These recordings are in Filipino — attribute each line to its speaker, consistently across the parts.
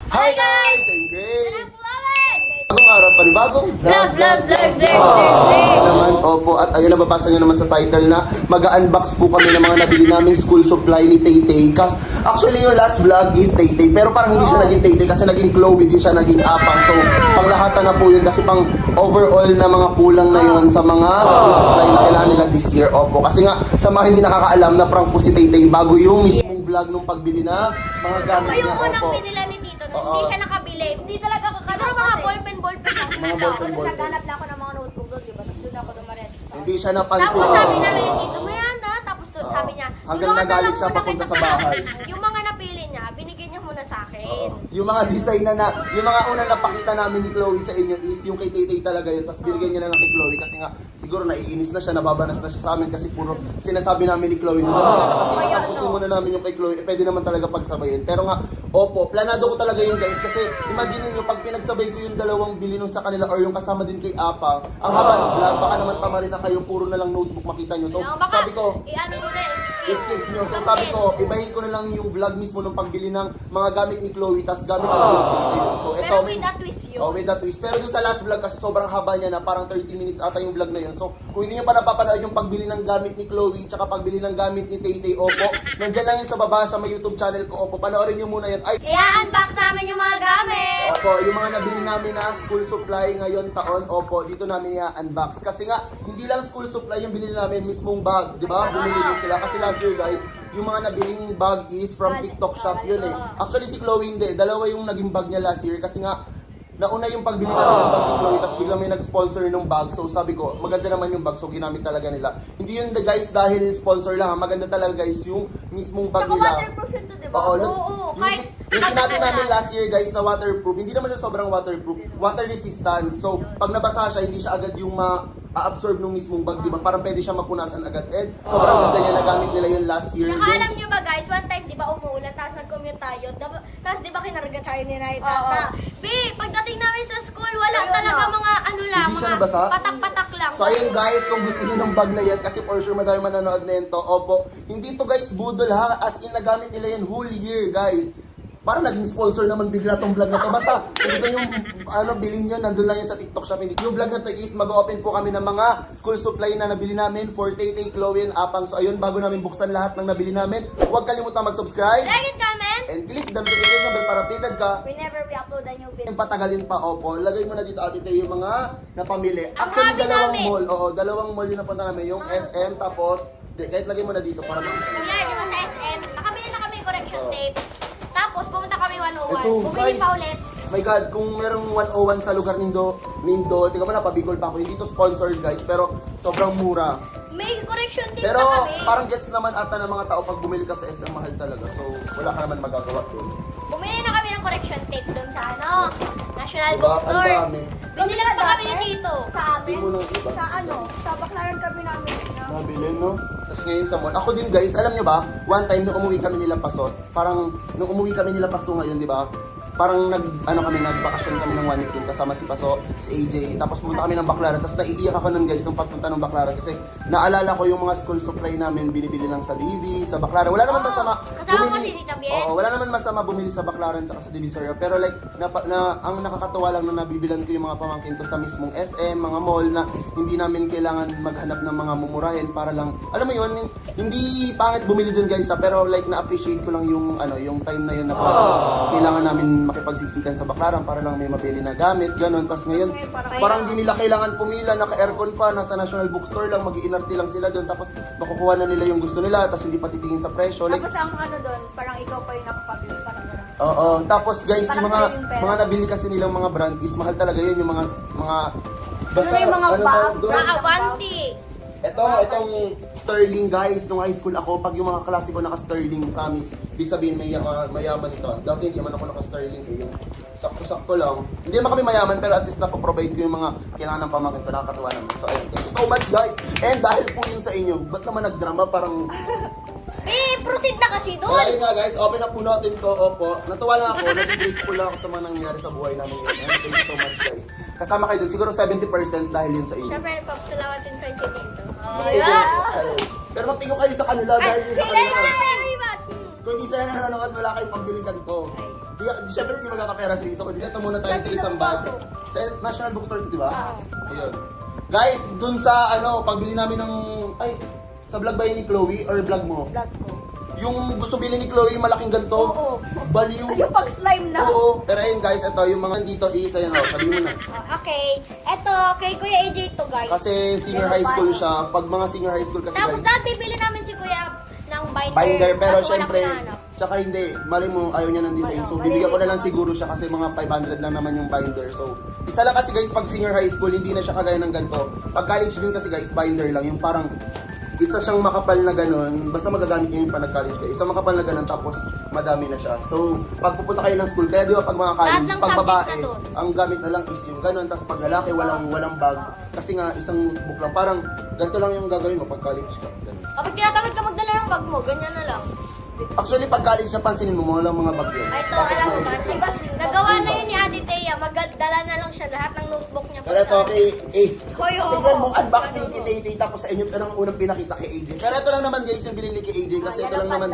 Speaker 1: Hi guys! I'm Gray! Bagong araw, panibagong vlog! Naman, opo, at ayun, nababasa nyo naman sa title na mag-unbox po kami ng mga nabili namin school supply ni Tay-Tay. Actually, yung last vlog is Tay-Tay, pero parang hindi siya naging Tay-Tay kasi naging Chloe, din siya naging Apang. So, panglahatan na po yun kasi pang overall na mga kulang na yun sa mga school supply na kailangan nila this year. Opo, kasi nga, sa mga hindi nakakaalam na prank po si Tay-Tay bago yung mismong vlog nung pagbili na mga gamit niya.
Speaker 2: Yung unang binila ni Tito, hindi siya nakabili. Hindi talaga ako siguro mga ballpen lang.
Speaker 1: Mga ballpen.
Speaker 2: Tapos naghanap na ako ng mga notebook doon, diba? Tapos doon ako dumaretso sa...
Speaker 1: Hindi siya napansin.
Speaker 2: Tapos sabi namin ni Tito, mayanda. Tapos doon sabi niya,
Speaker 1: hanggang nagalit siya papunta sa bahay.
Speaker 2: Yung mga napili niya, binigyan niya muna sa akin.
Speaker 1: Yung mga design yung mga unang napakita namin ni Chloe sa inyo is yung kay Tay-Tay talaga yun. Tapos binigyan niya na lang kay Chloe kasi nga siguro naiinis na siya, nababanas na siya sa amin kasi puro sinasabi namin ni Chloe kasi tapusin muna namin yung kay Chloe, pwede naman talaga pagsabayin. Pero nga, opo, planado ko talaga yun guys kasi imagine niyo pag pinagsabay ko yung dalawang bili nung sa kanila or yung kasama din kay Apang, ang haba ng vlog, baka naman tama rin na kayo, puro na lang notebook makita nyo. So, sabi ko,
Speaker 2: i-ano mo na,
Speaker 1: skip nyo. So sabi ko, ibahin ko na lang yung vlog mismo nung pagbili ng mga gamit ni Chloe, tas gamit ng Tay-Tay. So ito,
Speaker 2: pero with that twist yun.
Speaker 1: Oh, with that twist. Pero yung sa last vlog kasi sobrang haba niya na parang 30 minutes ata yung vlog na yun. So kung hindi nyo pa napapanood yung pagbili ng gamit ni Chloe, tsaka pagbili ng gamit ni Tay-Tay, opo, nandyan lang yun sa baba sa may YouTube channel ko, opo, panoorin nyo muna yun. Ay,
Speaker 2: i-unbox namin yung mga gamit.
Speaker 1: opo, yung mga nabili namin na school supply ngayon taon, opo, dito namin i-unbox. Kasi nga, hindi lang school supply yung binili namin, mismong bag, di ba? Bumili din sila. Kasi last year guys, yung mga nabiling bag is from TikTok shop yun eh. Actually si Chloe hindi, dalawa yung naging bag niya last year kasi nga nauna yung pagbili namin ng bag ni Chloe, tapos biglang may nag-sponsor ng bag. So sabi ko, maganda naman yung bag, so ginamit talaga nila. Hindi yun guys dahil sponsor lang, maganda talaga guys yung mismong bag nila.
Speaker 2: Saka waterproof yun to, diba? Oo,
Speaker 1: yung sinabi namin last year guys na waterproof, hindi naman siya sobrang waterproof, water resistance. So pag nabasa siya, hindi siya agad yung ma-absorb ng mismong bag, diba? Parang pwede siya mapunasan agad. And sobrang ganda niya, nagamit nila yun last year.
Speaker 2: Tsaka alam nyo ba guys, one time diba umuulan, tapos nag-commute tayo, tapos diba kinarga tayo ni Ray Tata. Pagdating namin sa school, wala talaga mga ano lang,
Speaker 1: Hindi siya
Speaker 2: mga
Speaker 1: nabasa?
Speaker 2: patak-patak lang.
Speaker 1: So ayun guys, kung gusto niyo ng bag na yan, kasi for sure madami manonood na yun to, opo, hindi to guys budol ha, as in nagamit nila yan whole year guys. Parang naging sponsor naman bigla tong vlog na to. Basta, kung gusto nyo, bilhin nyo, nandun lang yan sa TikTok shop. Yung vlog na to is, mag-open po kami ng mga school supply na nabili namin for Tay-Tay, Chloe, and Apang. So ayun, bago namin buksan lahat ng nabili namin, huwag kalimutan mag-subscribe.
Speaker 2: Like and comment.
Speaker 1: And click the notification bell para updated ka.
Speaker 2: Whenever we upload a new video.
Speaker 1: Yung patagalin pa, opo. Lagay mo na dito, Ate Tay, yung mga napamili.
Speaker 2: Ang
Speaker 1: Actually,
Speaker 2: dami
Speaker 1: dalawang
Speaker 2: namin.
Speaker 1: mall. Oo, dalawang mall yung napunta namin. Yung SM, tapos, kahit lagay mo na dito para
Speaker 2: Kunyari, di ba sa SM, nakabili na kami correction tape. Tapos, pumunta kami 101.
Speaker 1: Ito,
Speaker 2: Bumili
Speaker 1: guys.
Speaker 2: pa ulit.
Speaker 1: My God, kung merong 101 sa lugar nindo, tingnan mo na, pabicol pa ako. Hindi to sponsored guys, pero sobrang mura.
Speaker 2: May correction tape
Speaker 1: Pero
Speaker 2: na kami.
Speaker 1: parang gets naman ata ng mga tao pag bumili ka sa SM, mahal talaga. So, wala ka naman magagawa doon.
Speaker 2: Bumili na kami ng correction tape doon sa National
Speaker 1: Diba? Ang
Speaker 2: Bookstore.
Speaker 1: dami.
Speaker 2: Binili pa kami ni Tito.
Speaker 3: Sa amin,
Speaker 1: Hindi mo nang iba.
Speaker 3: sa Baclaran kami namin.
Speaker 1: Nabili, no? Tapos ngayon sa mall. Ako din guys, alam nyo ba, one time nung umuwi kami nila Paso, parang nung umuwi kami nila Paso ngayon, di ba? Parang nagbakasyon kami ng 1 week kasama si Paso, si AJ. Tapos pumunta kami ng Baclaran. Tapos naiiyak ako nun guys nung pagpunta ng Baclaran kasi naalala ko yung mga school supply namin binibili lang sa DV, sa Baclaran. Wala naman masama.
Speaker 2: Kasama mo si Tita Bien?
Speaker 1: Oo, wala naman masama bumili sa Baclaran at sa Divisoria. Pero like, ang nakakatawa lang na nabibilan ko yung mga pamangkin ko sa mismong SM, mga mall na hindi namin kailangan maghanap ng mga mumurahin para lang, alam mo yun, hindi pangit bumili dun guys pero like na-appreciate ko lang yung yung time na yun na kailangan namin makipagsiksikan sa Baclaran para lang may mabili na gamit, ganun. Tapos ngayon, parang hindi nila kailangan pumila, naka-aircon pa, nasa National Bookstore lang, mag-iinarte lang sila doon, tapos makukuha na nila yung gusto nila, tapos hindi pa titingin sa presyo. Like,
Speaker 3: Tapos ang doon, parang ikaw pa yung nakapabili, parang gano'n.
Speaker 1: oo, tapos guys,
Speaker 3: Parang
Speaker 1: yung mga
Speaker 3: sa'yo yung pera.
Speaker 1: mga nabili kasi nilang mga brand is mahal talaga yun, yung mga basta
Speaker 3: Ano yung mga bag?
Speaker 1: tawag doon?
Speaker 2: Avanti.
Speaker 1: Itong Sterling guys, nung high school ako, pag yung mga klase ko naka-Sterling, promise, ibig sabihin mayaman ito. Dati hindi naman ako naka-Sterling, yung sakto-sakto lang. Hindi naman kami mayaman, pero at least napaprovide ko yung mga kailangan ng pamangkin ko, nakakatawa naman. So ayun, thank you so much guys. And dahil po yun sa inyo, ba't naman nagdrama parang...
Speaker 2: Proceed na kasi doon.
Speaker 1: Ayun nga guys, open up po natin to, opo. Natuwa lang ako, nag-grateful lang ako sa mga nangyari sa buhay namin ngayon. And thank you so much guys. Kasama kayo dun, siguro 70% dahil yun sa inyo.
Speaker 2: Siyempre, papasalawatin kayo dito.
Speaker 1: Pero magtingo kayo sa kanila dahil yun sa
Speaker 2: Sila
Speaker 1: kanila.
Speaker 2: yung very bad.
Speaker 1: Kung hindi sila nanonood, wala kayong pagbiligan ko. Siyempre hindi magkakapera dito. Kasi ito muna tayo sa isang bus. Sa National Bookstore, di ba? Ayun. Guys, dun sa pagbili namin ng... sa vlog ba yun ni Chloe or vlog mo?
Speaker 3: Vlog ko.
Speaker 1: Yung gusto bilhin ni Chloe, malaking ganito.
Speaker 3: Oo.
Speaker 1: Baliw.
Speaker 3: Yung pag slime na.
Speaker 1: Oo. Pero ayun guys, ito yung mga dito isa yan. Sabi mo na.
Speaker 2: Okay. Eto, kay Kuya AJ to guys.
Speaker 1: Kasi senior high school siya. Pag mga senior high school kasi
Speaker 2: Tapos
Speaker 1: guys,
Speaker 2: dati bili namin si Kuya ng binder.
Speaker 1: binder. Pero
Speaker 2: Kaso wala
Speaker 1: syempre,
Speaker 2: akong nahanap.
Speaker 1: tsaka hindi. Mali mo, ayaw niya ng design. So, bibigyan ko na lang siguro siya kasi mga 500 lang naman yung binder. So, isa lang kasi guys, pag senior high school, hindi na siya kagaya ng ganito. Pag college din kasi guys, binder lang. Yung parang, isa siyang makapal na ganun, basta magagamit niyo yung pag-college kayo. Isa makapal na ganun, tapos madami na siya. So, pag pupunta kayo ng school, kaya di ba pag mga
Speaker 2: Lahat
Speaker 1: college,
Speaker 2: ng
Speaker 1: pag
Speaker 2: subject
Speaker 1: babae,
Speaker 2: na doon.
Speaker 1: ang gamit na lang is yung ganun, tapos pag lalaki, walang bag. Kasi nga, isang book lang. Parang, ganito lang yung gagawin mo pag college ka. Ganun.
Speaker 2: Kapag tinatamad ka magdala ng bag mo, ganyan na lang.
Speaker 1: Actually, pag college siya, pansinin mo, walang mga bag yun.
Speaker 2: Ay, ito, alam mo ba? Nagawa na yun ni Ate Thea. Magdala na lang siya lahat ng notebook niya.
Speaker 1: Pero ito,
Speaker 2: Hoy, oo.
Speaker 1: tignan mo, unboxing kay AJ, tapos sa inyo, ito lang unang pinakita kay AJ. Pero ito lang naman guys, yung binili kay AJ, kasi ito lang naman,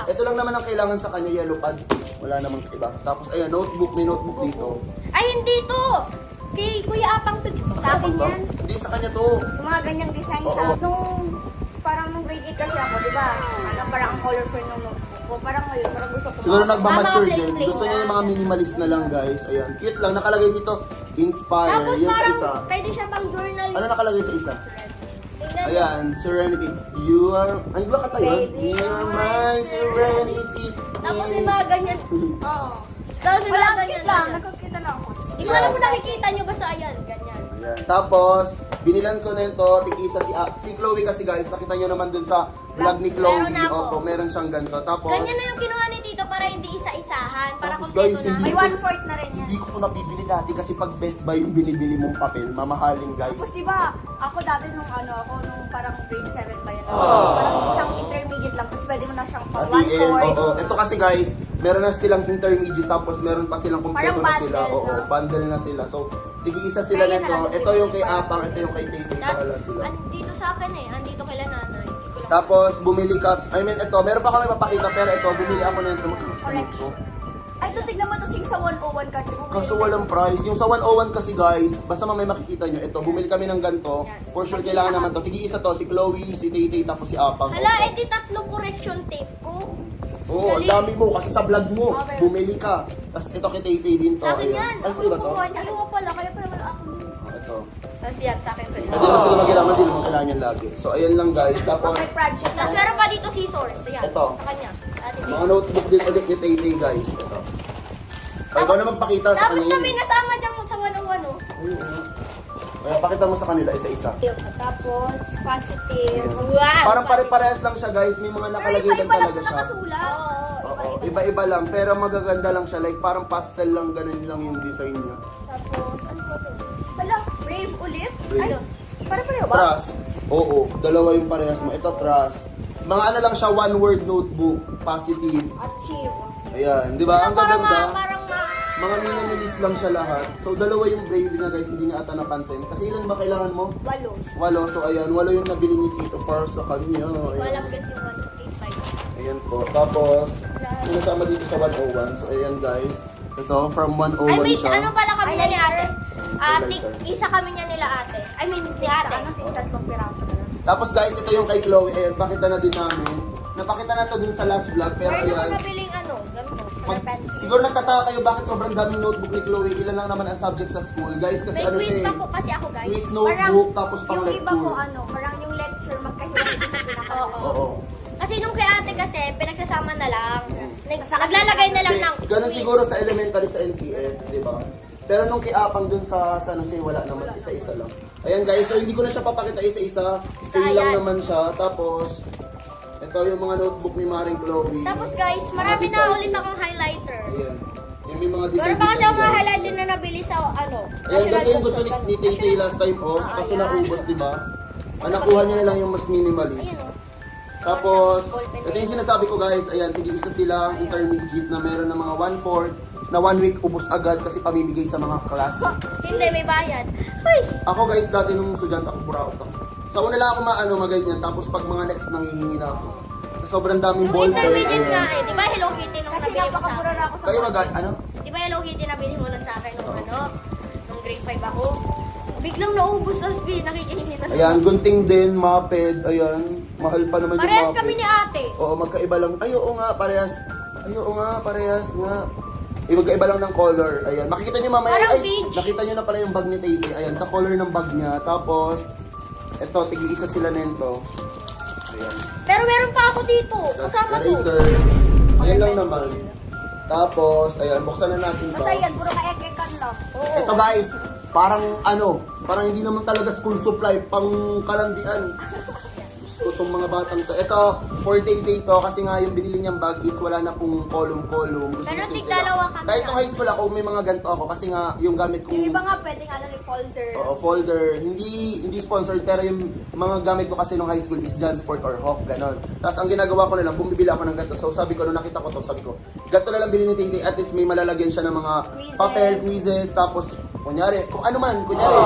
Speaker 1: ito lang naman ang kailangan sa kanya, yellow pad. Wala namang iba. Tapos ayan, notebook, may notebook dito.
Speaker 2: Ay, hindi to. Kay Kuya Apang to. Sa akin yan.
Speaker 1: Hindi, sa kanya to.
Speaker 3: Yung mga ganyang design
Speaker 1: Oo.
Speaker 3: sa... Parang nung grade 8 kasi ako, di ba? Parang ang colorful nung notebook ko. Parang ngayon, parang gusto ko.
Speaker 1: Siguro nagmamature
Speaker 2: Tama,
Speaker 1: din.
Speaker 2: plain
Speaker 1: Gusto niya
Speaker 2: lang.
Speaker 1: yung mga minimalist na lang guys. Ayan, cute lang. Nakalagay dito, inspire.
Speaker 2: Tapos
Speaker 1: Yan sa
Speaker 2: parang
Speaker 1: isa.
Speaker 2: pwede siya pang journal.
Speaker 1: Ano nakalagay sa isa?
Speaker 2: Tingnan niyo.
Speaker 1: Ayan, serenity. You are... Ano ba kata yun?
Speaker 2: Baby,
Speaker 1: You are my serenity.
Speaker 2: Tapos may mga ganyan.
Speaker 3: Oo.
Speaker 2: Tapos may
Speaker 3: Wala,
Speaker 2: mga
Speaker 3: cute
Speaker 2: ganyan.
Speaker 3: lang. Nakakita lang ako.
Speaker 2: Hindi ko alam kung nakikita niyo basta ayan, ganyan.
Speaker 1: Ayan. Tapos, binilan ko na ito, tig-isa si Chloe kasi guys, nakita nyo naman dun sa vlog ni Chloe.
Speaker 2: Meron na ako.
Speaker 1: Opo, meron siyang ganito. Tapos,
Speaker 2: Ganyan na yung kinuha ni Tito para hindi isa-isahan. Para
Speaker 1: Tapos,
Speaker 2: kompleto
Speaker 1: guys,
Speaker 2: na.
Speaker 1: hindi
Speaker 3: May 1/4 na rin yan.
Speaker 1: hindi ko ito nabibili dati kasi pag Best Buy yung binibili mong papel, mamahalin guys.
Speaker 3: Tapos diba, ako dati nung parang grade 7 ba yan? Parang isang intermediate lang, tapos pwede mo na siyang pang
Speaker 1: At the end,
Speaker 3: 1/4.
Speaker 1: oo. Ito kasi guys, meron na silang intermediate tapos meron pa silang kompleto
Speaker 3: Parang
Speaker 1: na sila.
Speaker 3: bundle,
Speaker 1: Oo,
Speaker 3: no?
Speaker 1: bundle na sila. So, tig-isa sila
Speaker 3: Kaya
Speaker 1: nito.
Speaker 3: na lang,
Speaker 1: Ito yung kay Apang, ito yung kay Tete.
Speaker 2: Tapos,
Speaker 1: Wala sila.
Speaker 2: andito sa akin eh. Andito kay nanay. Hindi ko lang-
Speaker 1: Tapos, bumili ka, ito, meron pa kami mapakita, pero ito, bumili ako na ito.
Speaker 3: Correction. Ay, ito tignan mo, tapos yung sa 101 ka.
Speaker 1: Kaso walang price. Yung sa 101 kasi guys, basta mamay makikita nyo, ito, bumili kami ng ganito. For sure, kailangan naman to. Tigi-isa to, si Chloe, si Tete, tapos si Apang.
Speaker 2: Hala, edi tatlong correction tape ko.
Speaker 1: Oo, ang dami mo, kasi sa vlog mo, bumili ka. Tapos ito kay Tete din to.
Speaker 2: Sa akin
Speaker 1: Ayan.
Speaker 2: yan.
Speaker 1: Ay, sa'yo ba to?
Speaker 3: Ayaw mo pala, kaya pala wala ako.
Speaker 1: Ito.
Speaker 2: Tapos yan, sa akin ko.
Speaker 1: Pwede mo sila magiraman din kung kailangan yan lagi. So, ayan lang guys. Tapos,
Speaker 3: May project na.
Speaker 2: Tapos meron pa dito scissors. Ayan.
Speaker 1: Ito.
Speaker 2: Sa kanya. Ate Tito.
Speaker 1: mga notebook din ulit ni Tete guys. Ito. Ay, ikaw na magpakita sa
Speaker 2: Tapos
Speaker 1: kanila.
Speaker 2: kami nasama dyan sa 101 oh.
Speaker 1: Ayun. Kaya pakita mo sa kanila isa-isa.
Speaker 3: Tapos, positive.
Speaker 2: Wow!
Speaker 1: Parang pare-parehas lang siya guys. May mga
Speaker 3: Pero
Speaker 1: nakalagay lang
Speaker 3: iba-iba lang
Speaker 1: talaga
Speaker 3: po
Speaker 1: siya.
Speaker 3: nakasulat.
Speaker 1: Oo, iba-iba lang. Pero magaganda lang siya. Like parang pastel lang, ganun lang yung design niya.
Speaker 3: Tapos, ano ba ito? Hala, brave ulit?
Speaker 1: Brave.
Speaker 3: Ano? Para-pareho ba?
Speaker 1: Trust. Oo, dalawa yung parehas mo. Ito, trust. Mga ano lang siya, one word notebook. Positive.
Speaker 3: Achieve.
Speaker 1: Ayan, di ba? Ang
Speaker 2: Parang
Speaker 1: gaganda. Mga minimalist lang siya lahat. So, dalawa yung brave na guys, hindi niya ata napansin. Kasi ilan ba kailangan mo?
Speaker 3: 8.
Speaker 1: 8. So, ayan, 8 yung nabili ni Tito para sa kanya.
Speaker 2: Walang
Speaker 1: Ayan.
Speaker 2: guess yung 185.
Speaker 1: Ayan po. Tapos, yung nasama dito sa 101. So, ayan guys. Ito, from 101
Speaker 2: Ay, may
Speaker 1: siya.
Speaker 2: ano pala kami niya ni ate? Ate,
Speaker 1: Highlighter.
Speaker 2: isa kami niya nila ate. I mean, ni ate.
Speaker 3: Ano, tatlong piraso na lang.
Speaker 1: Tapos guys, ito yung kay Chloe. Ayan, pakita na din namin. Napakita na to dun sa last vlog. Pero
Speaker 2: Meron ako
Speaker 1: ayan,
Speaker 2: nabiling ano, ganito.
Speaker 1: siguro nagtataka kayo bakit sobrang daming notebook ni Chloe. Ilan lang naman ang subject sa school. Guys, kasi
Speaker 2: May
Speaker 1: ano
Speaker 2: quiz
Speaker 1: siya
Speaker 2: pa
Speaker 1: eh.
Speaker 2: po kasi ako guys.
Speaker 1: Quiz notebook, tapos pang
Speaker 3: Yung iba ko,
Speaker 1: lecture.
Speaker 3: parang yung lecture, magkahiwalay din sa pinaka.
Speaker 1: Oo.
Speaker 2: Kasi nung kay ate kasi, pinagsasama na lang. Naglalagay na lang
Speaker 1: Hindi,
Speaker 2: ng
Speaker 1: ganun
Speaker 2: quiz.
Speaker 1: siguro sa elementary sa NCF, di ba? Pero nung kiapang dun sa ano siya, wala naman, isa-isa lang. Ayan guys, so hindi ko na siya papakita isa-isa. Same lang
Speaker 2: Ayan.
Speaker 1: naman siya. Tapos, ito yung mga notebook ni Maring Chloe.
Speaker 2: Tapos guys, marami
Speaker 1: Mga
Speaker 2: na
Speaker 1: design.
Speaker 2: ulit akong highlighter.
Speaker 1: Ayan. Yung may mga design.
Speaker 2: Meron pa kasi akong mga
Speaker 1: guys.
Speaker 2: highlighter na nabili sa ano.
Speaker 1: Ayan,
Speaker 2: National
Speaker 1: ganito yung gusto
Speaker 2: Bookstore.
Speaker 1: ni Tay last time, oh. Kaso naubos, di ba? Ang nakuha niya na lang yung mas minimalist.
Speaker 2: Ayun, oh.
Speaker 1: Tapos, ito yung sinasabi ko guys, ayan, tig-isa silang intermediate na meron ng mga 1/4 na 1 week ubos agad kasi pamimigay sa mga klase.
Speaker 2: Hindi, may bayad. Hoy!
Speaker 1: Ako guys, dati nung estudyante ako, buraot ako. Sa una lang ako maganyan, tapos pag mga next nangihingi na ako. Sa sobrang daming
Speaker 2: Yung
Speaker 1: ball pen.
Speaker 2: intermediate nga
Speaker 1: ayan.
Speaker 2: eh. Di ba Hello Kitty nung
Speaker 3: Kasi
Speaker 2: nabili mo sa
Speaker 3: napakamura
Speaker 2: akin?
Speaker 3: na ako sa
Speaker 1: Kayo
Speaker 3: mga-
Speaker 1: ano?
Speaker 2: Di ba Hello Kitty nabili mo nun sa akin nung nung grade 5 ako? Biglang naubos sa speed, nakikihingi na.
Speaker 1: Ayan, gunting din, maped, ayan. Mahal pa naman yung
Speaker 2: Parehas
Speaker 1: maped.
Speaker 2: kami ni ate.
Speaker 1: Oo, magkaiba lang. Ay, oo nga, parehas. Ay, oo nga, parehas nga. Magkaiba lang ng color. Ayan, makikita nyo mamaya.
Speaker 2: Parang
Speaker 1: Ay,
Speaker 2: beige.
Speaker 1: nakita nyo na pala yung bag ni Tete. Ayan, ka-color ng bag niya. Tapos, eto, tig-isa sila nento. Ayan.
Speaker 2: Pero meron pa ako dito.
Speaker 1: Tapos,
Speaker 2: Kasama to.
Speaker 1: eraser. Ayan lang naman. Tapos, ayan, buksan na natin to.
Speaker 3: Basta yan, puro ka-ekekan lang.
Speaker 2: Oo.
Speaker 1: Ito guys, parang parang hindi naman talaga school supply, pang kalandian. Gusto itong mga batang to. Ito, for day to, kasi nga yung binili niyang bag is wala na pong column-column. Gusto
Speaker 2: Pero
Speaker 1: niya simple
Speaker 2: tig-dalawa
Speaker 1: lang.
Speaker 2: kami
Speaker 1: Kahit
Speaker 2: lang.
Speaker 1: nung high school ako, may mga ganito ako kasi nga yung gamit kong
Speaker 3: Yung iba nga pwedeng ni folder.
Speaker 1: oo, folder. Hindi sponsored, pero yung mga gamit ko kasi nung high school is Jansport or Hawk, ganon. Tapos ang ginagawa ko na lang, bumibili ako ng ganito. So sabi ko, nung nakita ko to, sabi ko, ganito na lang bilhin ni Titi, at least may malalagyan siya ng mga
Speaker 3: Quizzes.
Speaker 1: papel, quizzes, tapos kunyari, kung ano man, kunyari,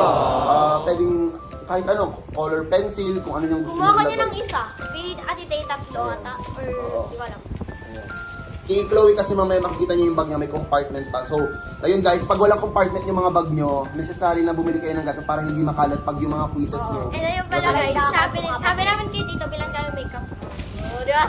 Speaker 1: pwedeng kahit ano, color pencil, kung ano yung gusto
Speaker 2: Kumuha ka
Speaker 1: niyang
Speaker 2: niya ng
Speaker 1: lagay.
Speaker 2: isa. Kay Ate Tay tatlo ata. Or
Speaker 1: Oo.
Speaker 2: di ko alam.
Speaker 1: Ayan. Kay Chloe kasi mamaya makikita niyo yung bag niya, may compartment pa. So, ayun guys, pag walang compartment yung mga bag niyo, necessary na bumili kayo ng ganito para hindi makalat pag yung mga quizzes niyo.
Speaker 2: And then yung pala guys, sabi namin kay Tito bilang kami makeup. Oh, di ba?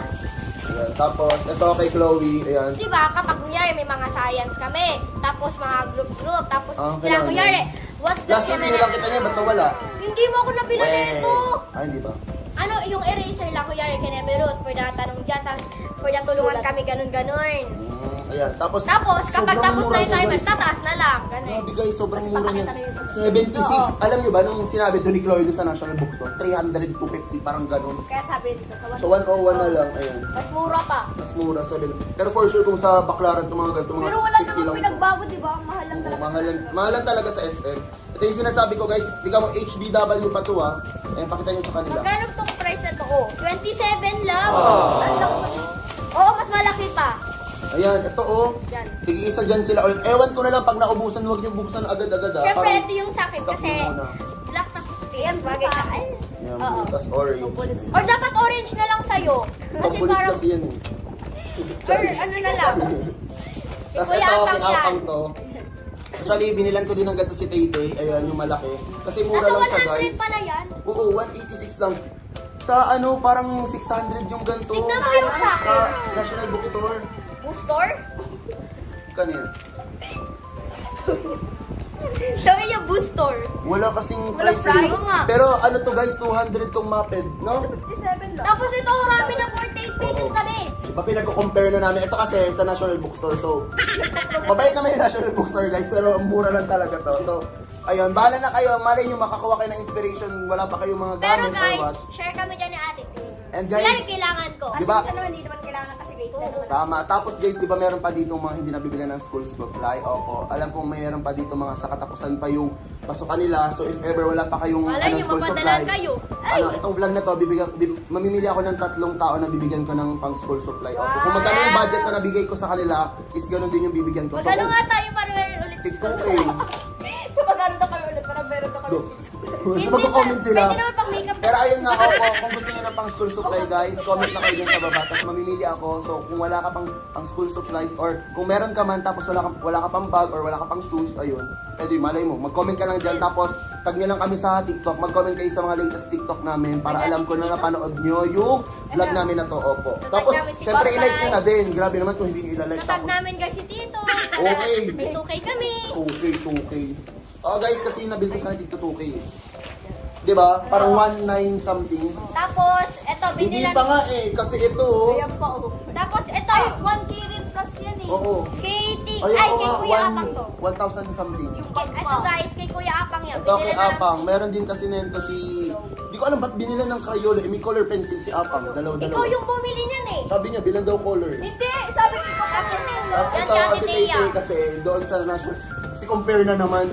Speaker 1: Ayan. Tapos, ito kay Chloe, ayan.
Speaker 2: Di ba, kapag kunyari may mga science kami, tapos mga group, tapos
Speaker 1: Ah,
Speaker 2: kailangan
Speaker 1: kailangan
Speaker 2: kunyari, what's the
Speaker 1: Last year
Speaker 2: feminine?
Speaker 1: lang kita niya, ba't nawala?
Speaker 2: Hindi mo ako nabilan nito.
Speaker 1: Ay, hindi ba?
Speaker 2: Ano, yung eraser lang, kunyari, kinebe root, for the tanong dyan, tapos for the tulungan kami, ganun-ganun.
Speaker 1: Ayan, tapos
Speaker 2: Tapos, kapag
Speaker 1: sobrang
Speaker 2: tapos
Speaker 1: mura
Speaker 2: na yung
Speaker 1: to,
Speaker 2: assignment,
Speaker 1: guys.
Speaker 2: tataas na lang, ganun.
Speaker 1: Grabe guys, sobrang
Speaker 3: Tapos
Speaker 1: mura niya.
Speaker 3: papakita na yun sa-
Speaker 1: 76. Alam niyo ba, nung sinabi to ni Chloe doon sa National Bookstore, 300 to 50, parang ganun.
Speaker 3: Kaya sabi dito sa
Speaker 1: So 101 na lang, ayan.
Speaker 2: Mas mura pa.
Speaker 1: Mas mura, 7. Pero for sure kung sa Baclaran, itong mga ganito, mga
Speaker 3: Pero wala
Speaker 1: 50
Speaker 3: namang
Speaker 1: lang.
Speaker 3: pinagbago, di ba? Ang mahal lang
Speaker 1: Oo,
Speaker 3: talaga.
Speaker 1: mahalan talaga sa SM. Ito yung sinasabi ko guys, di ka mo HBW pa to ha. Ayan, pakita nyo sa kanila.
Speaker 2: Magkano tong price na to? Oh, 27 lang.
Speaker 1: Ah.
Speaker 2: Saan lang ba yun? Oo, mas malaki pa.
Speaker 1: Ayan, ito oh.
Speaker 2: Yan.
Speaker 1: Tig-isa dyan sila ulit. Ewan ko na lang pag naubusan, huwag yung buksan agad-agad ha.
Speaker 2: Siyempre,
Speaker 1: Parang
Speaker 2: ito yung sa akin
Speaker 1: stock
Speaker 2: kasi
Speaker 1: nyo muna.
Speaker 2: black tapos pink.
Speaker 3: Ayan,
Speaker 2: Bagay
Speaker 3: sa
Speaker 2: sa
Speaker 3: akin.
Speaker 2: akin.
Speaker 1: Ayan,
Speaker 2: Oo.
Speaker 1: tapos orange.
Speaker 2: Or dapat orange na lang sa'yo. Kasi
Speaker 1: Pambulis
Speaker 2: parang,
Speaker 1: kasi yan eh.
Speaker 2: or ano na lang.
Speaker 1: Tapos
Speaker 2: Kuya
Speaker 1: ito,
Speaker 2: Apang
Speaker 1: kay Apang
Speaker 2: yan.
Speaker 1: to. Actually, binilan ko din ng ganito si Tay-Tay. Ayan, yung malaki. Kasi mura
Speaker 2: Nasa
Speaker 1: lang siya guys.
Speaker 2: 100 pala yan.
Speaker 1: Oo, 186 lang. Sa ano, parang 600 yung ganito.
Speaker 2: Tignan mo yung sa
Speaker 1: Sa
Speaker 2: akin.
Speaker 1: National Bookstore.
Speaker 2: Bookstore?
Speaker 1: Kanil.
Speaker 2: Sabi niya bookstore.
Speaker 1: Wala kasing
Speaker 3: Walang
Speaker 1: price.
Speaker 3: price.
Speaker 1: eh.
Speaker 2: Oo nga.
Speaker 1: Pero ano to guys, 200 tong maped, no?
Speaker 3: 57 lang.
Speaker 2: Tapos ito, marami na 48 pesos
Speaker 1: Oo.
Speaker 2: kami.
Speaker 1: Diba pinag-compare na namin. Ito kasi sa National Bookstore. So, mabait naman yung National Bookstore guys, pero mura lang talaga to. So, ayun, bahala na kayo. Malay nyo, makakuha kayo ng inspiration. Wala pa kayong mga
Speaker 2: Pero
Speaker 1: gamit or
Speaker 2: guys,
Speaker 1: what.
Speaker 2: share kami dyan ni ate.
Speaker 1: And guys,
Speaker 2: Yan ang kailangan ko.
Speaker 3: As
Speaker 1: Diba?
Speaker 3: minsan naman, hindi naman kailangan kasi grade 10 naman.
Speaker 1: tama. Tapos guys, di ba meron pa dito mga hindi nabibili ng school supply? Opo. Alam kong mayroon pa dito mga sa katapusan pa yung pasukan nila. So if ever wala pa kayong
Speaker 2: Malay nyo,
Speaker 1: school
Speaker 2: mapadalan
Speaker 1: supply.
Speaker 2: kayo. Ay!
Speaker 1: Ano, itong vlog na to, mamimili ako ng 3 tao na bibigyan ko ng pang school supply. Opo. Kung magkano yung budget na nabigay ko sa kanila, is ganun din yung bibigyan ko.
Speaker 2: Magkano
Speaker 1: kung-
Speaker 2: nga tayo para meron ulit?
Speaker 1: TikTok
Speaker 3: Kapag ano na kami ulit, parang meron na kami.
Speaker 1: Gusto magko-comment sila.
Speaker 2: Pwede naman pang makeup.
Speaker 1: Pero ayun nga, opo, kung gusto niyo ng pang school supply guys, comment na kayo dyan sa baba. Tapos mamimili ako. So kung wala ka pang school supplies or kung meron ka man tapos wala ka pang bag or wala ka pang shoes, ayun, pwede malay mo. Mag-comment ka lang dyan tapos tag nyo lang kami sa TikTok. Mag-comment kayo sa mga latest TikTok namin para alam ko na napanood nyo yung vlog namin na to, opo. Tapos,
Speaker 2: namin si
Speaker 1: syempre
Speaker 2: Popeye.
Speaker 1: i-like nyo na din. Grabe naman kung hindi nyo ilalike.
Speaker 2: Natag
Speaker 1: Tapos,
Speaker 2: namin guys si Tito.
Speaker 1: Okay.
Speaker 2: May 2K kami.
Speaker 1: 2K. Oh guys, kasi yung nabili ko sa dito 2K. Diba? Parang 19 something.
Speaker 2: Tapos, eto,
Speaker 1: Hindi
Speaker 2: binilan.
Speaker 1: pa nga eh, kasi ito oh.
Speaker 3: Ayan pa, oh.
Speaker 2: Tapos, eto,
Speaker 3: Ay, 1K rin plus yan eh.
Speaker 1: Oo.
Speaker 2: Ay,
Speaker 1: Ay, oo
Speaker 2: kay
Speaker 1: nga,
Speaker 2: Kuya Apang to.
Speaker 1: 1,000 something.
Speaker 2: Ito guys, kay Kuya Apang yan.
Speaker 1: Ito kay
Speaker 2: Binilan namin.
Speaker 1: Apang, meron din kasi nito si... Di ko alam ba't binila ng Crayola. May color pencil si Apang, dalawa-dalawa.
Speaker 2: Ikaw yung bumili niyan eh.
Speaker 1: Sabi niya, bilang daw color.
Speaker 3: Hindi, sabi ko pa
Speaker 2: Tapos,
Speaker 1: Tapos
Speaker 2: yan
Speaker 1: ito
Speaker 2: si
Speaker 1: kasi
Speaker 2: Ate Thea.
Speaker 1: Tay kasi doon sa national... Kasi compare na naman.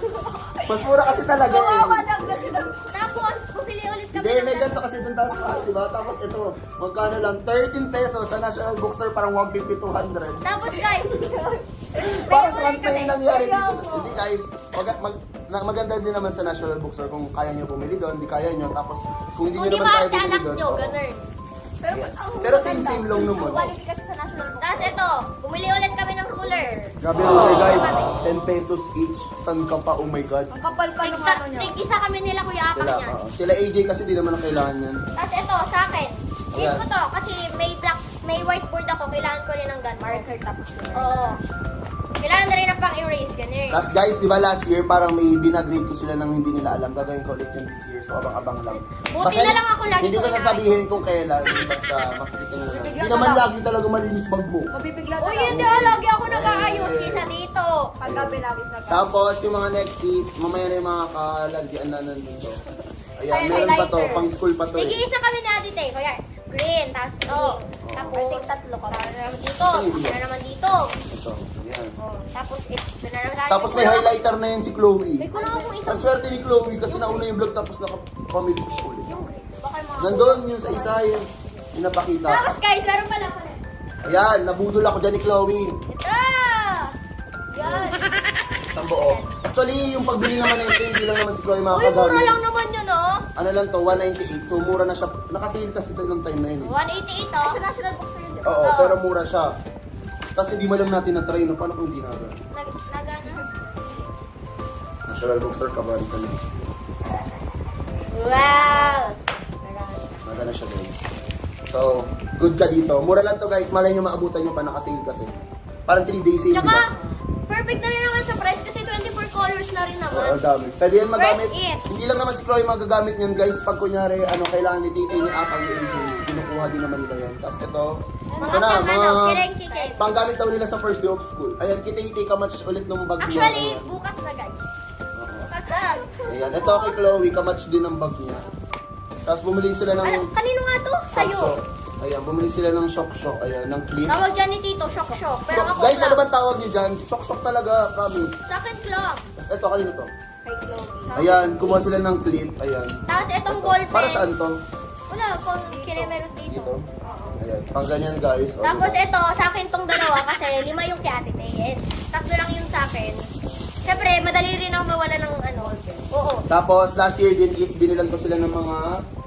Speaker 1: Mas mura kasi talaga
Speaker 3: kawawa
Speaker 1: eh.
Speaker 3: lang na siya.
Speaker 2: Tapos, bumili ulit kami.
Speaker 1: Hindi,
Speaker 2: ng
Speaker 1: may ganito kasi doon taas pa, diba? Tapos ito, magkano lang, 13 pesos sa National Bookstore, parang 150, 200.
Speaker 2: Tapos guys,
Speaker 1: Parang
Speaker 2: ulit
Speaker 1: front
Speaker 2: kami.
Speaker 1: yung nangyari dito. Hindi guys, maganda din naman sa National Bookstore kung kaya nyo bumili doon, hindi kaya nyo. Tapos kung hindi
Speaker 2: kung
Speaker 1: nyo
Speaker 2: di
Speaker 1: naman kaya
Speaker 2: mahal si
Speaker 1: bumili
Speaker 2: anak
Speaker 1: doon.
Speaker 2: nyo,
Speaker 1: oo.
Speaker 2: ganun.
Speaker 3: Pero,
Speaker 1: Pero same lang naman.
Speaker 3: Quality kasi sa national book.
Speaker 2: Tapos ito, bumili ulit kami ng ruler.
Speaker 1: Grabe naman guys, 10 pesos each. San ka pa? Oh my God.
Speaker 3: Ang kapal pa ng ano niya.
Speaker 2: Tig-isa kami nila Kuya Apang
Speaker 1: Sila,
Speaker 2: yan.
Speaker 1: sila AJ kasi di naman ang kailangan yan.
Speaker 2: Tapos ito, sa akin. Need
Speaker 1: Ayan.
Speaker 2: ko to kasi may whiteboard ako. Kailangan ko rin ng ganito.
Speaker 3: Marker tapos yun.
Speaker 2: Oo. Kailangan na rin ng pang-erase. Ganun.
Speaker 1: Tapos guys, di ba last year parang may binagrade ko sila nang hindi nila alam. Gagawin ko ulit yung this year. So abang-abang lang.
Speaker 2: Buti na lang ako lagi
Speaker 1: Hindi ko
Speaker 2: ko
Speaker 1: sasabihin kung kailan. Basta makikita nyo lang. Hindi naman lagi talaga malinis bag mo.
Speaker 3: Mabibigla
Speaker 2: Uy, hindi lagi ako nag-aayos kisa dito.
Speaker 3: Paggabi lagi na.
Speaker 1: Tapos yung mga next is, mamaya na yung mga kalagyan na nandito. Ayan,
Speaker 2: Ay,
Speaker 1: meron pa to.
Speaker 2: highlighter.
Speaker 1: Pang school pa to
Speaker 2: Sige,
Speaker 1: eh.
Speaker 2: isa kami na dito eh. Kuya, green, tapos ito. Tapos,
Speaker 3: I think tatlo ka.
Speaker 2: Tapos naman dito. Tapos na naman dito.
Speaker 1: Ito, ayan.
Speaker 2: Oh, tapos ito na naman tayo.
Speaker 1: Tapos may highlighter na yun si Chloe.
Speaker 2: May kulang akong isang.
Speaker 1: Ang swerte ni Chloe kasi nauna yung vlog tapos nakapamili ko siya ulit.
Speaker 2: Baka yung mga
Speaker 1: Nandun yung sa isa yung napakita.
Speaker 2: Tapos guys, meron pala pala.
Speaker 1: Ayan, nabudol ako dyan ni Chloe.
Speaker 2: Ito! Yan.
Speaker 1: Isang buo. Actually, yung pagbili naman ng ito, hindi lang naman si Chloe
Speaker 2: Uy, mura
Speaker 1: makakagamit.
Speaker 2: lang naman yun, oh.
Speaker 1: Ano lang to, 198. So, mura na siya. Nakasale kasi ito ng time na yun eh.
Speaker 2: 188,
Speaker 3: Ay,
Speaker 2: oh.
Speaker 3: sa national book yun, di ba?
Speaker 1: Oo, pero mura siya. Tapos hindi mo lang natin na-try, no? Paano kung hindi na agad?
Speaker 2: Nagana.
Speaker 1: National Bookstore, kabahan ka na.
Speaker 2: Wow!
Speaker 1: Magana siya guys. So, good ka dito. Mura lang to guys. Malay nyo maabutan nyo pa nakasale kasi. Parang 3 days sale, di
Speaker 2: Tsaka,
Speaker 1: ba?
Speaker 2: perfect na rin naman sa price kasi 24 colors na rin naman.
Speaker 1: Oo, dami. Pwede yan magamit.
Speaker 2: Worth it.
Speaker 1: Hindi lang naman si Chloe magagamit yan guys. Pag kunyari, kailangan ni Titi ni Apang ni AJ. Kinukuha din naman nila yan. Tapos ito,
Speaker 2: Mga
Speaker 1: ito na,
Speaker 2: pang
Speaker 1: mga
Speaker 2: ano, kireng-kikeng.
Speaker 1: panggamit daw nila sa first day of school. Ayan, Titi, kamatch ulit nung bag niya.
Speaker 2: Actually,
Speaker 1: Ayan.
Speaker 2: bukas na guys.
Speaker 1: Oo.
Speaker 2: Bukas na.
Speaker 1: Ayan, ito kay Chloe, kamatch din ang bag niya. Tapos bumili sila ng
Speaker 2: Ano, kanino nga to? Sa'yo.
Speaker 1: shock. Ayan, bumili sila ng shock. Ayan, ng clip.
Speaker 2: Tawag dyan ni Tito, shock-shock. Pero
Speaker 1: Shock.
Speaker 2: ako
Speaker 1: Guys, ano
Speaker 2: club.
Speaker 1: ba tawag niyo dyan? Shock talaga, promise.
Speaker 2: Sa akin club.
Speaker 1: Tapos ito, kanino to?
Speaker 3: Kay Chloe.
Speaker 1: Ayan, kumuha sila ng clip. Ayan.
Speaker 2: Tapos itong ballpen.
Speaker 1: Para saan to?
Speaker 2: Wala, kung meron dito.
Speaker 1: Dito? Ayan, pang ganyan guys. O,
Speaker 2: Tapos
Speaker 1: diba?
Speaker 2: ito, sa akin tong dalawa kasi 5 yung kay Ate Ted. Tatlo lang yung sa akin. Siyempre, madali rin ako mawala ng ano. Oo.
Speaker 1: Tapos, last year din is binilan ko sila ng mga...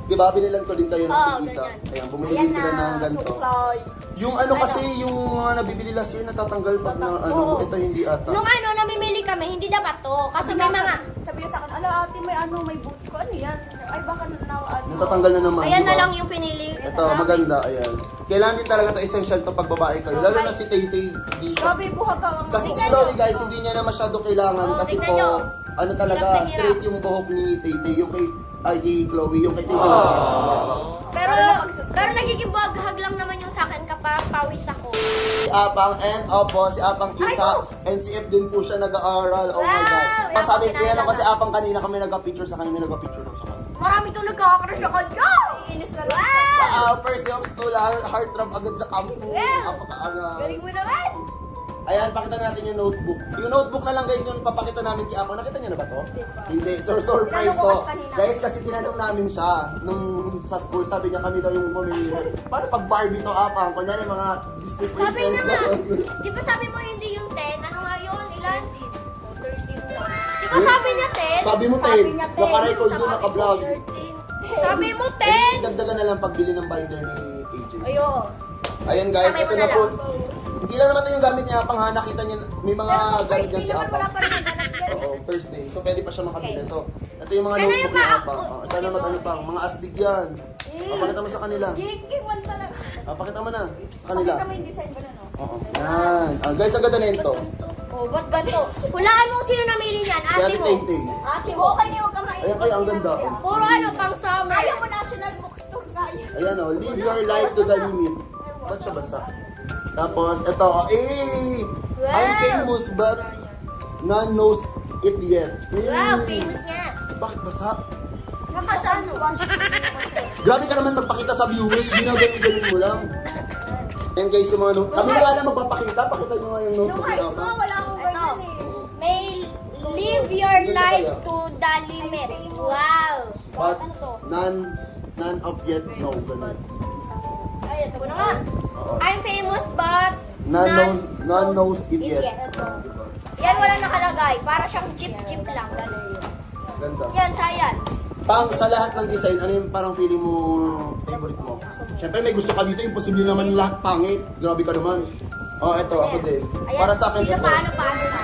Speaker 1: Di ba, binilan ko din kayo ng
Speaker 2: Oo,
Speaker 1: tig-isa.
Speaker 2: ganyan.
Speaker 1: Ayan, bumili din sila ng ganito.
Speaker 3: Suklay.
Speaker 1: Yung ano kasi, yung mga nabibili last year natatanggal pag na ano,
Speaker 2: Oo.
Speaker 1: ito hindi ata.
Speaker 2: Nung ano, namimili kami, hindi dapat to. Kasi may mga...
Speaker 3: Sabi niya sa akin, ala ate, may boots ko. Ano yan? Ay, baka na ano.
Speaker 1: Natatanggal na naman,
Speaker 2: Ayan
Speaker 1: di
Speaker 2: na
Speaker 1: ba?
Speaker 2: lang yung pinili.
Speaker 1: Ito, maganda, ayan. Kailangan din talaga ito essential to pag babae kayo. Lalo na si Tay Tay, di siya.
Speaker 3: Grabe, buhag ka lang.
Speaker 1: Kasi si
Speaker 2: Tingnan
Speaker 1: Chloe
Speaker 2: nyo.
Speaker 1: guys, hindi niya na masyado kailangan
Speaker 2: Oo,
Speaker 1: kasi
Speaker 2: tingnan
Speaker 1: po,
Speaker 2: nyo.
Speaker 1: ano talaga,
Speaker 2: Hirap na hirap.
Speaker 1: straight yung buhok ni Tay Tay, yung kay Chloe, yung kay Tay Tay.
Speaker 2: Pero,
Speaker 3: Para magsusunod.
Speaker 2: pero nagiging buhag lang naman yung sa akin kapag pawis ako.
Speaker 1: Si Apang and opo, si Apang Isa, NCF din po siya nag-aaral. Oh my God.
Speaker 2: Wow!
Speaker 1: Pasabi
Speaker 2: Yan,
Speaker 1: kaya lang
Speaker 2: pinalala.
Speaker 1: kasi Apang kanina kami nag-picture sa kanya, may nag-picture daw sa kanya.
Speaker 2: Marami itong nagkakaroon sa kanya!
Speaker 3: Iinis na lang.
Speaker 2: Wow!
Speaker 1: First day of school, heart throb agad sa campus.
Speaker 2: Yeah.
Speaker 1: Apaka-angas.
Speaker 2: Galing mo naman!
Speaker 1: Ayan, pakita natin yung notebook. Yung notebook na lang guys, yung papakita namin kay Apang. Nakita niyo na ba to? Hindi. Surprise
Speaker 3: Tinanong ko
Speaker 1: to.
Speaker 3: kasi kanina.
Speaker 1: Guys, kasi tinanong namin siya nung sa school. Sabi niya kami daw yung pumili. Paano pag Barbie to Apang? Kunyari mga Disney
Speaker 2: Sabi
Speaker 1: princess.
Speaker 2: niya nga,
Speaker 1: gano'n.
Speaker 2: di ba sabi mo hindi yung 10? Ano nga yun? Ilan? 13 lang. Di ba sabi niya 10?
Speaker 1: Sabi mo,
Speaker 3: Sabi
Speaker 1: Tay.
Speaker 3: niya, Tay.
Speaker 1: Naka-record doon, naka-vlog.
Speaker 2: 13. Sabi mo 10?
Speaker 1: Dagdagan na lang pagbili ng binder ni AJ.
Speaker 2: Ayo.
Speaker 1: Ayan guys,
Speaker 2: Kamay mo
Speaker 1: ito
Speaker 2: na
Speaker 1: na po.
Speaker 2: lang.
Speaker 1: Hindi lang naman ito yung gamit niya Apang ha. Nakita niyo, may mga gamit niya si
Speaker 3: Naman
Speaker 1: Apang.
Speaker 3: wala pa rin ang ganap yan.
Speaker 1: Oo, Thursday. So, pwede pa siya makabili. So, ito yung mga
Speaker 2: Ano
Speaker 1: notebook
Speaker 2: yung
Speaker 1: ni
Speaker 2: pa-
Speaker 1: Apang. Ito na ano pang, mga astig yan. Papakita mo sa kanila.
Speaker 3: Jiking one talaga.
Speaker 1: Papakita mo na sa kanila.
Speaker 3: Bakit kami yung design ganun, no?
Speaker 1: Oo. Yan. Guys, ang ganda na ito.
Speaker 2: Oh, ba't ganito? Hulaan mo sino namili niyan.
Speaker 1: Si
Speaker 2: Ate
Speaker 1: Ate
Speaker 2: mo.
Speaker 1: Tay Tay.
Speaker 3: Ate mo, okay niyo ka mainit.
Speaker 1: Ayan kayo, ang ganda.
Speaker 2: Puro ano, pang summer.
Speaker 3: Ayaw mo national bookstore na yun.
Speaker 1: Ayan o, live your life to the limit. Ba't siya basa? Tapos, ito,
Speaker 2: Wow.
Speaker 1: I'm famous but none knows it yet.
Speaker 2: Wow, famous nga.
Speaker 1: Bakit basa?
Speaker 2: Nakasano?
Speaker 1: Grabe ka naman magpakita sa viewers, ginagaling mo lang. And guys, yung mga note, kami na nga lang magpapakita, pakita nyo nga yung
Speaker 3: Yung
Speaker 1: notebook
Speaker 3: high
Speaker 1: na
Speaker 3: school,
Speaker 1: ako.
Speaker 3: wala akong ganyan eh.
Speaker 2: May live your life to the limit. Wow.
Speaker 1: But
Speaker 3: Ano to?
Speaker 1: none of yet know. Ganun.
Speaker 3: Ay, ito
Speaker 2: Ano nga?
Speaker 1: Oo.
Speaker 2: I'm famous but
Speaker 1: None knows it yet.
Speaker 2: Ito. Yan wala nakalagay. Para siyang jeep lang. Ganun yun.
Speaker 1: Ganda.
Speaker 2: Yan, science.
Speaker 1: Sa lahat ng design, ano yung parang feeling mo favorite mo? Siyempre may gusto ka dito, imposible naman lahat pangit. Grabe ka naman. Oh, eto, ako din. Para sa akin, ito.
Speaker 2: Paano na.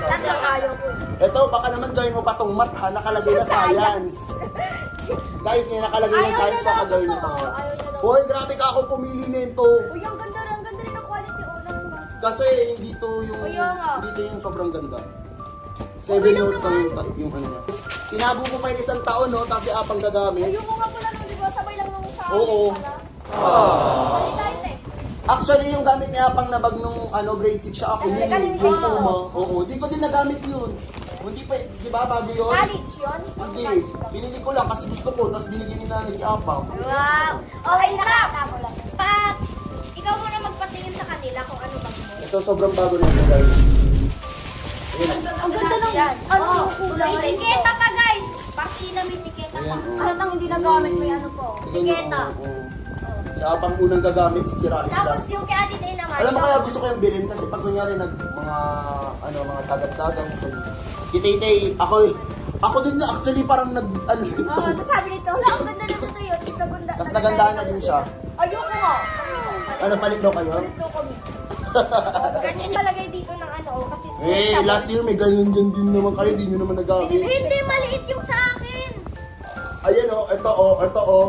Speaker 2: Tapos lang ayaw ko.
Speaker 1: Ito, baka naman gawin mo pa tong math ha, nakalagay na science. Guys, may nakalagay na science, baka gawin mo pa. Hoy, grabe ka ako pumili nito.
Speaker 3: Uy, ang ganda rin ang quality. Unang ba?
Speaker 1: Kasi hindi to yung,
Speaker 2: Ayaw nga.
Speaker 1: hindi to yung sobrang ganda. 7 notes lang yung ano niya. Tinago ko pa yung isang taon, no? Tapos apang gagamit.
Speaker 3: Ayoko nga pala nung, di ba, sabay lang nung sa akin
Speaker 1: Oo.
Speaker 3: pala.
Speaker 2: Balik tayo, te.
Speaker 1: Actually, yung gamit ni Apang na bag nung grade 6 siya ako.
Speaker 3: Ano,
Speaker 1: Yung
Speaker 3: galing
Speaker 1: grade
Speaker 3: ko.
Speaker 1: 2 mo. Oo, di ko din nagamit yun. Hindi pa, di ba, bago yun?
Speaker 3: College yun?
Speaker 1: Hindi, binili ko lang kasi gusto ko, tapos binigyan ni nanay kay Apang.
Speaker 2: Wow.
Speaker 3: Okay,
Speaker 2: Okay,
Speaker 3: nakakata ko lang.
Speaker 2: Pat, ikaw muna magpatingin sa kanila kung ano bag mo.
Speaker 1: Ito, sobrang bago na ito, guys. Ayan.
Speaker 3: Ang ganda ng, ano, kulay.
Speaker 2: May tiketa pa, guys. Pati na may tiketa pa.
Speaker 1: Ayan, oh.
Speaker 3: Halatang hindi nagamit, may ano po.
Speaker 1: Tignan niyo,
Speaker 2: Tiketa.
Speaker 1: oo. Si Apang unang gagamit, sisirain sila.
Speaker 2: Tapos yung kay Ate Day naman.
Speaker 1: Alam mo kaya gusto ko yung bilhin kasi pag kunyari mga tagat-tagat. Ako din na actually parang
Speaker 3: Oo, tapos sabi nito, wala, ang ganda nito to yun.
Speaker 1: Tapos nagandahan na din siya.
Speaker 3: Ayoko nga.
Speaker 1: Ano, palit daw kayo?
Speaker 3: Ulit ko kami.
Speaker 2: Kasi palagay dito ng ano, kasi
Speaker 1: Last year may ganyan dyan din naman kayo, di nyo naman nagamit.
Speaker 2: Hindi, maliit yung sa akin.
Speaker 1: Ayan ito oh.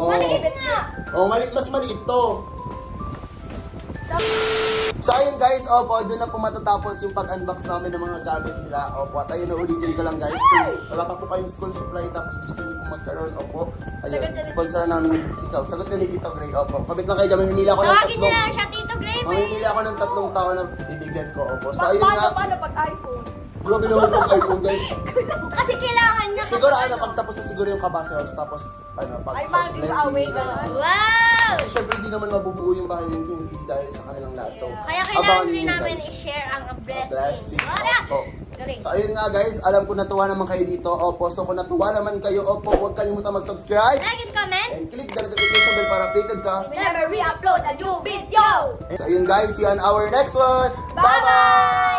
Speaker 2: Maliit nga.
Speaker 1: Mas maliit to. So ayun guys, doon na po matatapos yung pag-unbox namin ng mga gamit nila. At ayun na ulitin ko lang guys. Kung wala pa po kayong school supply tapos gusto niyo pong magkaroon, ayun, sponsor namin ikaw. Sagot yun ni Tito Gray, Kabit lang kayo dyan, mamimili ako ng
Speaker 2: Tawagin niyo
Speaker 1: tatlong.
Speaker 2: lang siya, Tito Gray.
Speaker 1: Mamimili ako ng 3 tao na bibigyan ko, So ayun nga,
Speaker 3: Paano pag iPhone?
Speaker 1: grabe naman yung iPhone guys.
Speaker 2: Kasi kailangan niya.
Speaker 1: Siguro pagtapos na siguro yung kabasers, tapos pag
Speaker 3: Ay, parang
Speaker 1: house
Speaker 3: giveaway
Speaker 1: blessing,
Speaker 3: gano'n.
Speaker 2: Wow!
Speaker 1: Kasi syempre hindi naman mabubuo yung bahay nito hindi dahil sa kanilang lahat. So,
Speaker 2: Kaya
Speaker 1: abangan
Speaker 2: kailangan
Speaker 1: niyo
Speaker 2: din
Speaker 1: yun,
Speaker 2: namin
Speaker 1: guys.
Speaker 2: i-share ang blessing.
Speaker 1: Blessing.
Speaker 2: Wala!
Speaker 1: Opo.
Speaker 2: Galing.
Speaker 1: So ayun nga guys, alam ko natuwa naman kayo dito. So kung natuwa naman kayo, huwag kalimutan mag-subscribe.
Speaker 2: Like and comment.
Speaker 1: And click the notification bell para updated ka.
Speaker 3: Whenever we upload a new video!
Speaker 1: So ayun guys, see you on our next one.
Speaker 3: Bye-bye!